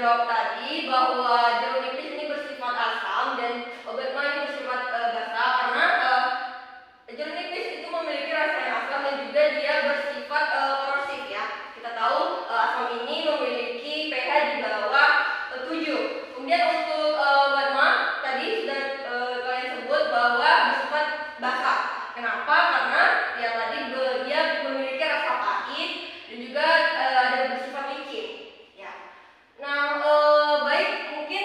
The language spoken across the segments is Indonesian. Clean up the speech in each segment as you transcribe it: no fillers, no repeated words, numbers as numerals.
jawab tadi bahwa jeruk nipis ini bersifat asam dan obat mah ini bersifat basa, karena jeruk nipis itu memiliki rasa yang asam dan juga dia bersifat korosif ya. Kita tahu asam ini memiliki pH di bawah 7. Kemudian untuk obat mah tadi sudah kalian sebut bahwa bersifat basa. Kenapa? Karena ya tadi dia memiliki rasa pahit dan juga ada bersifat licin. Ya. Nah, baik, mungkin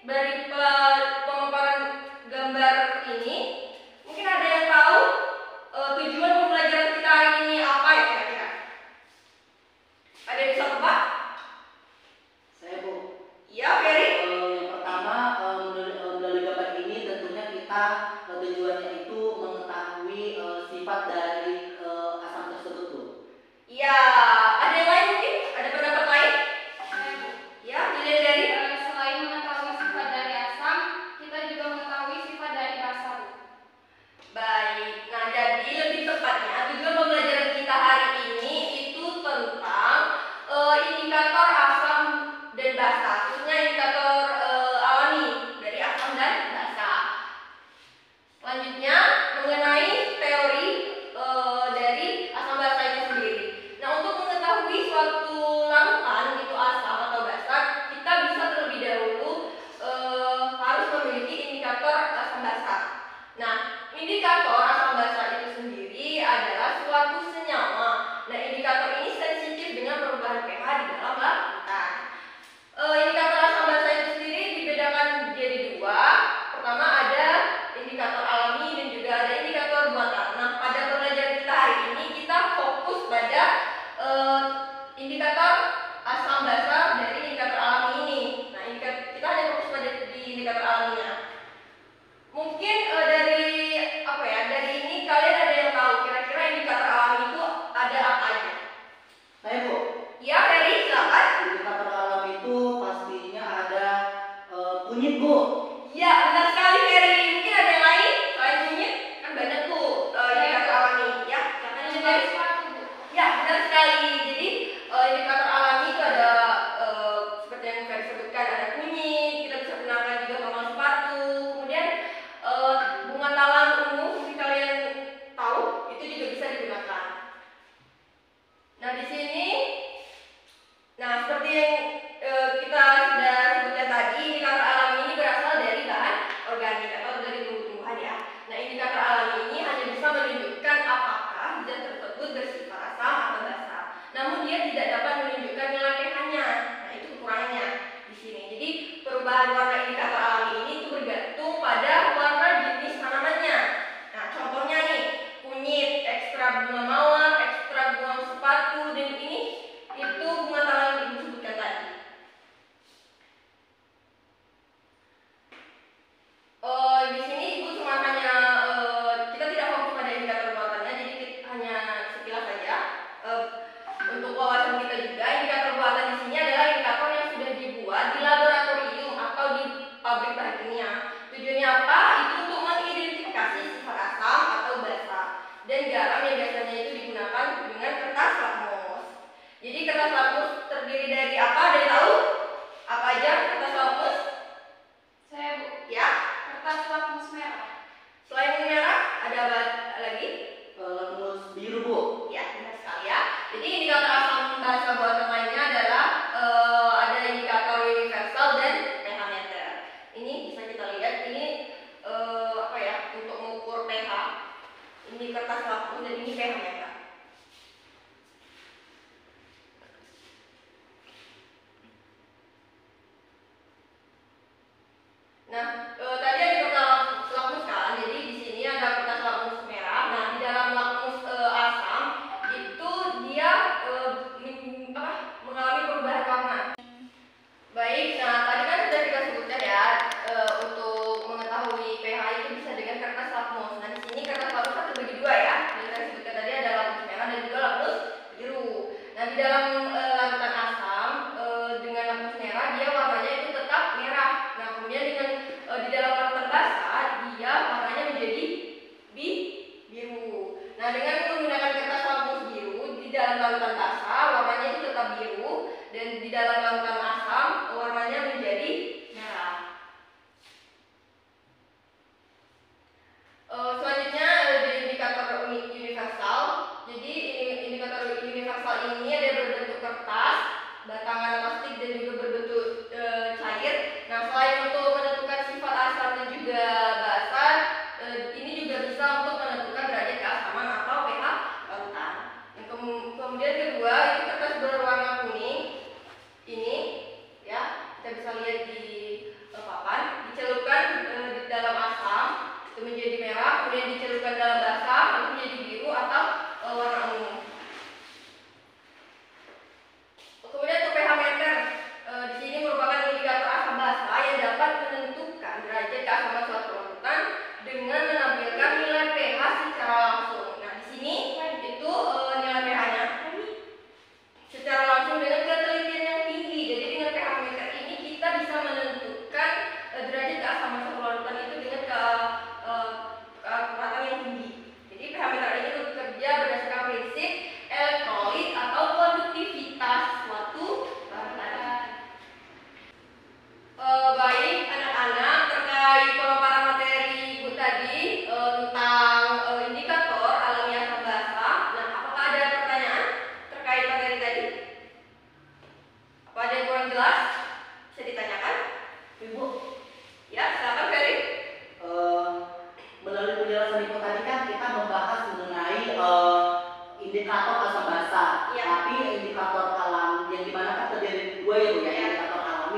dari pemaparan gambar ini, mungkin ada yang tahu tujuan pembelajaran kita hari ini apa ya kira-kira? Ada yang bisa tebak? Saya, Bu. Iya, Ferry. Yang pertama, melalui gambar ini tentunya kita tujuannya itu mengetahui sifat dari asam tersebut, Bu. Iya, ada yang lain mungkin? Ada pendapat lain? Ya, dilihat dari selain mengetahui sifat dari asam, kita juga mengetahui sifat dari basa. baik. Nah, jadi lebih tepatnya tujuan pembelajaran kita hari ini itu tentang indikator asam dan basa, khususnya indikator alami dari asam dan basa. Selanjutnya mengenai teori dari asam basa itu sendiri. Nah, untuk mengetahui suatu larutan itu asam atau basa, kita bisa terlebih dahulu harus memiliki indikator asam basa. Nah, indikator asam basa itu sendiri adalah suatu senyawa. Nah, indikator ini sensitif dengan perubahan pH di dalam larutan. Indikator asam basa itu sendiri dibedakan jadi dua. Pertama ada indikator alami dan juga ada indikator buatan. Nah, pada pembelajaran kita hari ini kita fokus pada indikator asam basa dari indikator alami ini. Nah, kita hanya fokus pada di indikator alaminya. Mungkin dari apa ya? Dari ini kalian ada yang tahu kira-kira indikator alami itu ada apa aja? Saya, Bu. Ya, Ferry, silakan. Indikator alam itu pastinya ada kunyit, Bu. Ya, benar sekali, Ferry. Mungkin ada yang lain selain kunyit? Kan banyak tuh indikator alami. Ya, silakan yang lain. Ya, benar sekali. Jadi indikator alami itu ada seperti yang Ferry sebutkan, ada kunyit. Kita bisa gunakan juga tombol sepatu. Kemudian bunga talang ungu, mungkin kalian tahu, itu juga bisa digunakan. Nah, di sini, nah seperti yang kita sudah sebutkan tadi, indikator alami ini berasal dari bahan organik atau dari tumbuh-tumbuhan ya. Nah, indikator alami ini hanya bisa menunjukkan apakah zat tersebut bersifat asam atau basa. Namun dia tidak dapat menunjukkan nilai pH-nya. Nah, itu kekurangannya di sini. Jadi perubahan warna indikator alami ini itu bergantung pada warna jenis tanamannya. Nah, contohnya nih, kunyit, ekstra bunga mawar, ekstra bunga sepatu, dan ini itu bunga talang yang ibu sebutkan tadi. Di sini ibu cuma hanya kita tidak fokus pada indikator buatannya, jadi kita hanya sekilas saja. Untuk wawasan kita juga, indikator buatan di sini adalah indikator yang sudah dibuat di laboratorium atau di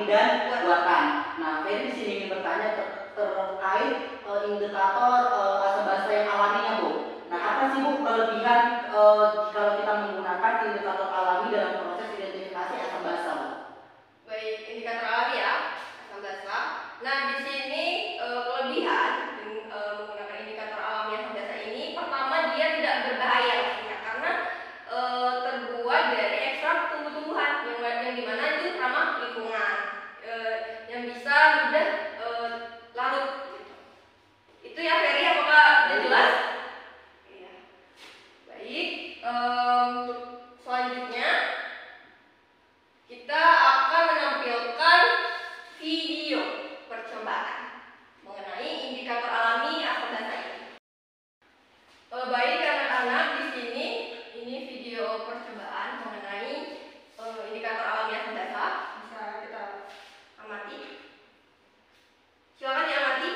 dan buatan. Nah, Ferry di sini ingin bertanya terkait indikator asam basa yang alaminya, Bu. Nah, apa sih, Bu, kelebihan kalau kita menggunakan indikator alami dalam proses identifikasi asam basa, Bu? Baik, indikator alami ya, asam basa. Nah, di sini kelebihan menggunakan indikator alami asam basa ini, pertama dia tidak berbahaya pastinya karena terbuat dari ekstrak tumbuh-tumbuhan yang dimana itu ramah lingkungan, yang bisa mudah larut. Gitu. Itu ya, Ferry, apakah sudah jelas? Iya. Baik, selanjutnya kita akan menampilkan video percobaan mengenai indikator alami asam basa ini. Baik anak-anak, di sini ini video percobaan mengenai indikator alami asam basa. Bisa kita amati. Silakan diamati.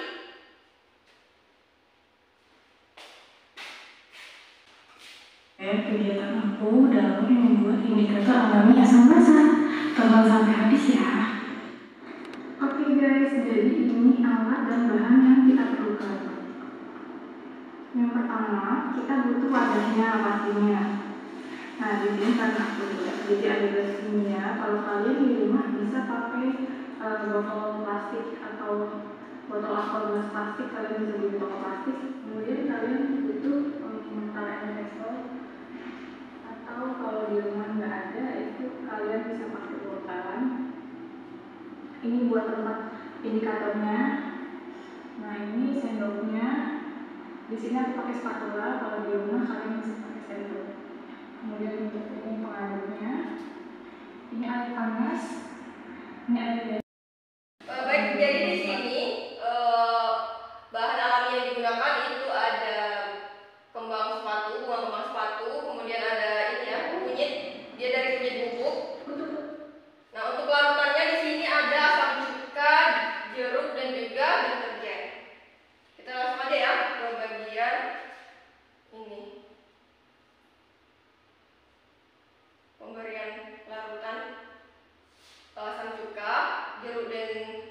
Kegiatan aku dalam membuat indikator alami asam basa. Tonton sampai habis ya. Oke guys, jadi ini alat dan bahan yang kita perlukan. Yang pertama, kita butuh wadahnya pastinya. Nah, di sini kan aku lihat. Jadi ada gambarnya. Kalau kalian di rumah bisa pakai botol plastik atau botol aqua plastik, kalian bisa beli botol plastik. Kemudian kalian butuh tarik pistol, atau kalau di rumah nggak ada itu kalian bisa pakai botalan. Ini buat tempat indikatornya. Nah, ini sendoknya. Di sini aku pakai spatula. Kalau di rumah kalian bisa pakai sendok. Kemudian untuk ini pengaduknya. Ini air panas. Ini air biasa. Baik, jadi di sini bahan alami yang digunakan itu ada kembang sepatu, kemudian ada ini ya, kunyit, dia dari kunyit bubuk. Nah, untuk larutannya di sini ada asam cuka, jeruk dan juga deterjen. Kita langsung aja ya ke bagian ini. Pemberian larutan asam cuka, jeruk dan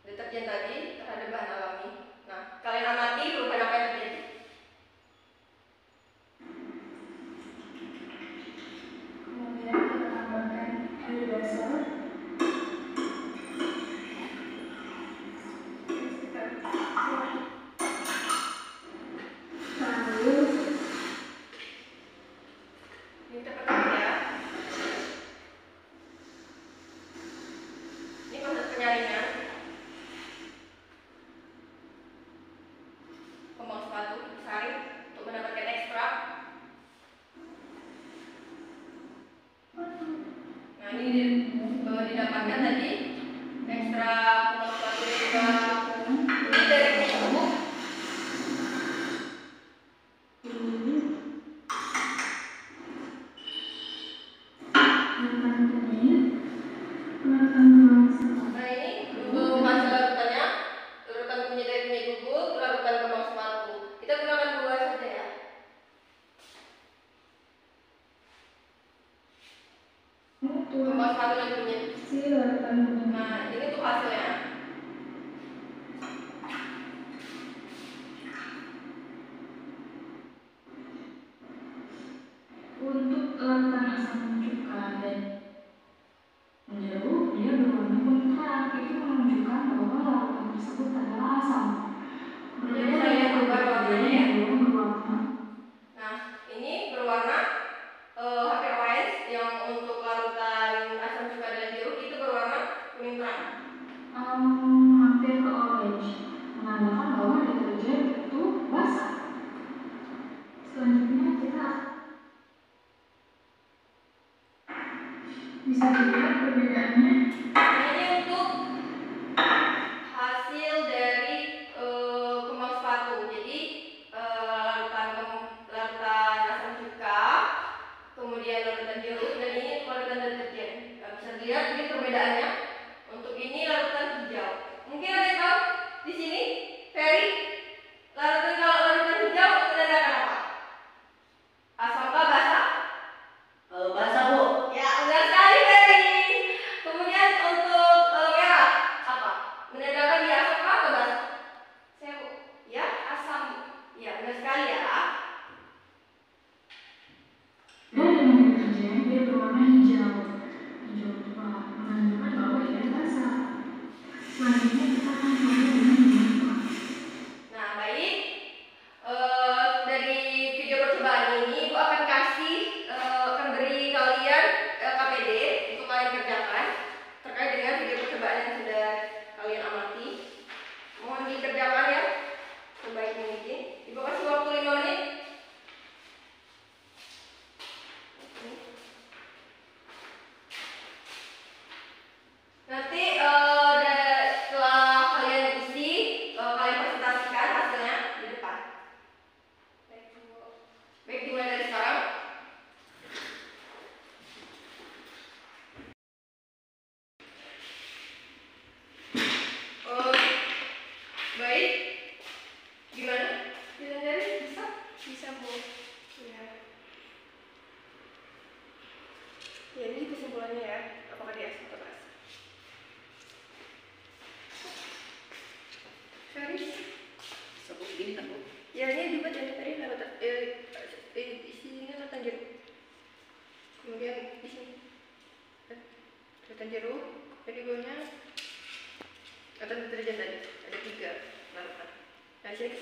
deterjen tadi terhadap bahan alami. Nah, kalian amati perubahan apa yang terjadi. Kemudian kita tambahkan air dasar. Lalu Ini kita pertama ya. Ini proses penyaringan. Kembang sepatu disaring untuk mendapatkan ekstrak. Nah, ini didapatkan tadi ekstrak kembang sepatu dan juga ini dari kunyit bubuk. Nah, ini untuk hasil larutannya, larutan kunyit dari kunyit bubuk, larutan kembang sepatu. Kita gunakan dua saja ya. Kembang sepatu dan kunyit. Nah, ini untuk hasilnya. untuk larutan asam cuka dan jeruk, dia berwarna kuning terang. Itu menunjukkan bahwa larutan tersebut adalah asam. Jadi saya ubah warnanya ya. Berwarna. Nah, ini berwarna hampir orange. Yang untuk larutan asam cuka dan jeruk itu berwarna kuning terang. Hampir ke orange, menandakan bahwa deterjen itu basah. Selanjutnya kita bisa dilihat perbedaannya. Nah, ini untuk hasil dari kembang sepatu. Jadi larutan asam cuka, kemudian larutan jeruk, dan ini untuk larutan deterjen. Nah, bisa dilihat ini perbedaannya. Untuk ini larutan hijau. Mungkin ada yang tahu di sini, Ferry, kalau larutan hijau menandakan apa? Asam kah, basah? Basah, Bu. Ya, benar sekali, Ferry. Kemudian untuk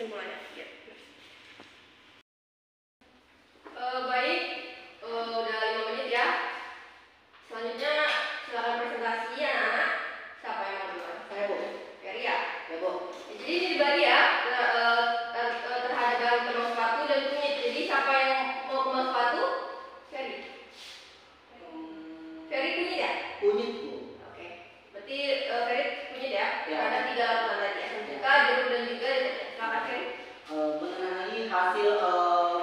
Bisa mulai ya. Baik, udah 5 menit ya. Selanjutnya silakan presentasi anak-anak. Siapa yang mau duluan? Saya Bu. Ferry ya. Ya Bu. Jadi ini dibagi ya terhadap bahan kembang sepatu dan kunyit. Jadi siapa yang mau kembang sepatu? Ferry. Ferry kunyit ya? Kunyit Bu. Oke. Berarti Ferry kunyit ya? Ya. Ada 3 larutan tadi ya. Suka, jeruk dan juga silakan Ferry. Mengenai hasil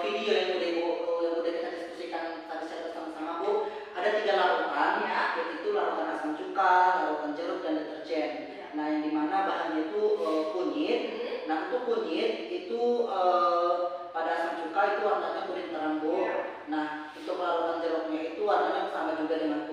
video yang udah kita diskusikan tadi secara bersama-sama Bu, ada 3 larutan Ya. yaitu larutan asam cuka, larutan jeruk dan deterjen. Ya. Nah yang dimana bahannya itu kunyit. Nah untuk kunyit itu pada asam cuka itu warnanya kuning terang Bu. Ya. Nah untuk larutan jeruknya itu warnanya sama juga dengan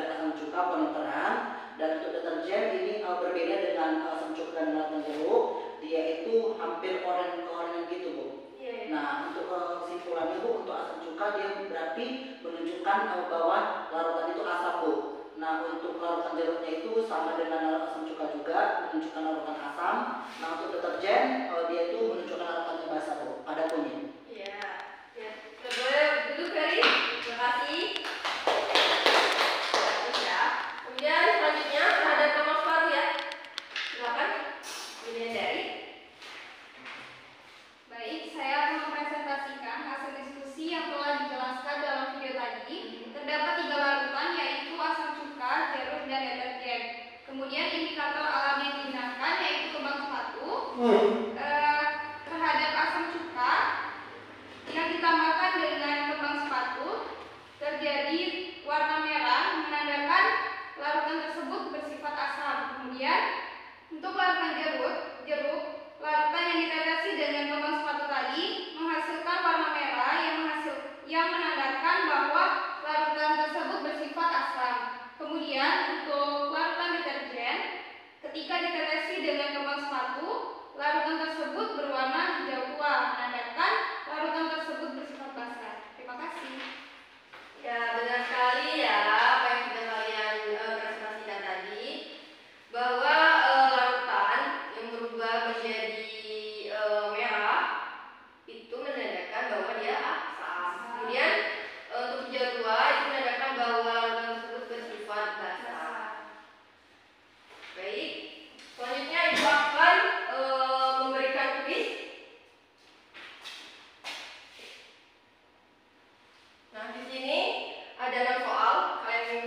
asam cuka kuning terang. Dan untuk deterjen ini berbeda dengan asam cuka dan larutan jeruk. Dia itu hampir oranye gitu Bu. Iya. Nah untuk kesimpulannya Bu, untuk asam cuka dia berarti menunjukkan bahwa larutan itu asam Bu. Nah untuk larutan jeruknya itu sama dengan asam cuka juga, menunjukkan larutan asam. Nah untuk deterjen dia itu menunjukkan larutannya basah Bu, pada kunyit. Iya. Ya. Boleh duduk Ferry. Terima kasih. Terus ya. Kemudian selanjutnya terhadap kembang sepatu ya. Silakan. Ini dari. Baik, saya akan mempresentasikan hasil diskusi yang telah dijelaskan dalam video tadi. Terdapat 3 larutan yaitu asam cuka, jeruk, dan deterjen. Kemudian indikator alam yang digunakan yaitu kembang sepatu. Terhadap asam cuka yang ditambahkan dengan kembang sepatu terjadi warna merah menandakan larutan tersebut bersifat asam. Kemudian untuk larutan jeruk, larutan yang ditetesi dengan kembang sepatu tadi menghasilkan warna merah yang menandakan bahwa larutan tersebut bersifat asam. Kemudian untuk larutan deterjen, ketika ditetesi dengan kembang sepatu, larutan tersebut berwarna hijau tua, menandakan larutan tersebut bersifat basah. Terima kasih. Ya, benar sekali ya apa yang sudah kalian presentasikan tadi, bahwa larutan yang berubah menjadi merah itu menandakan bahwa dia asam. Kemudian untuk hijau tua itu menandakan bahwa larutan tersebut bersifat basah. Baik, selanjutnya Ibu akan memberikan kuis. Nah, di sini ada 6 soal. Kalian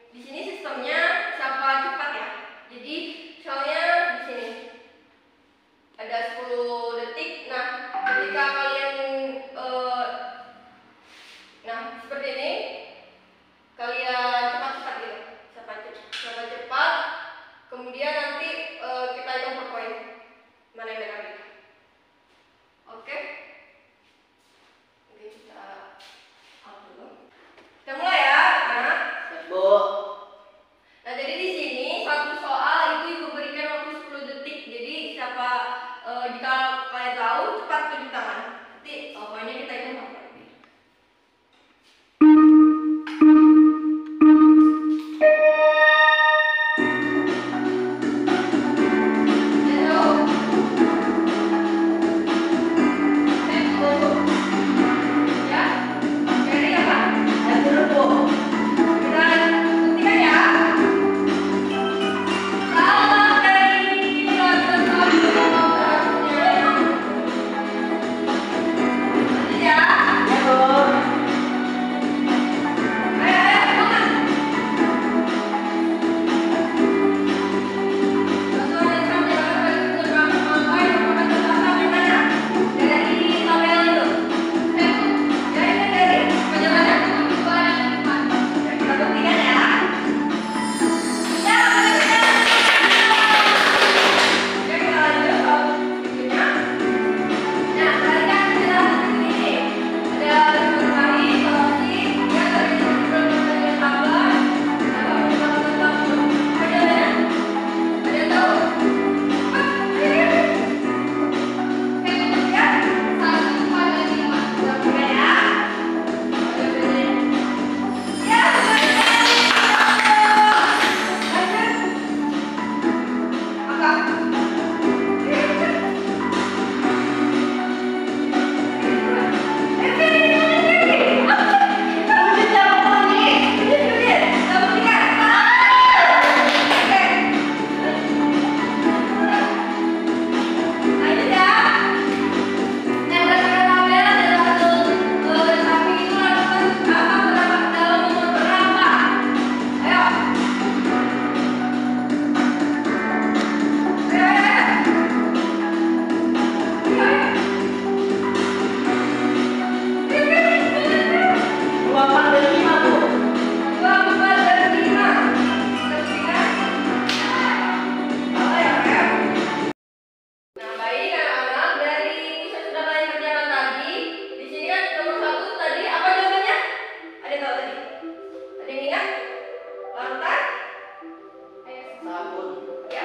di sini sistemnya siapa cepat ya. Jadi soalnya di sini ada 10 detik. Nah, ketika kalian seperti ini, kalian cepat-cepat gitu. Cepat-cepat. Kemudian nanti kita hitung per poin. Mana yang benar gitu. Oke. Oke, kita Kita mulai ya, anak. Bu. Nah, jadi di sini satu soal itu Ibu berikan waktu 10 detik. Jadi siapa jika kalian tahu cepat tunjuk tangan. Nanti poinnya kita hitung apa.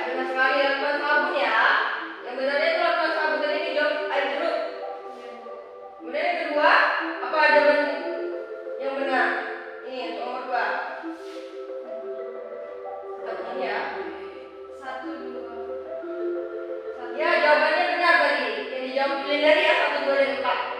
benar sekali lakukan sabun ya. Yang benarnya itu lakukan sabun tadi dijawab air jeruk. Kemudian yang kedua, apa jawaban yang benar? Ini untuk nomor 2. Ini ya. 1, 2. Ya, jawabannya benar tadi. Yang dijawab pilih dari ya 1, 2 dan 4.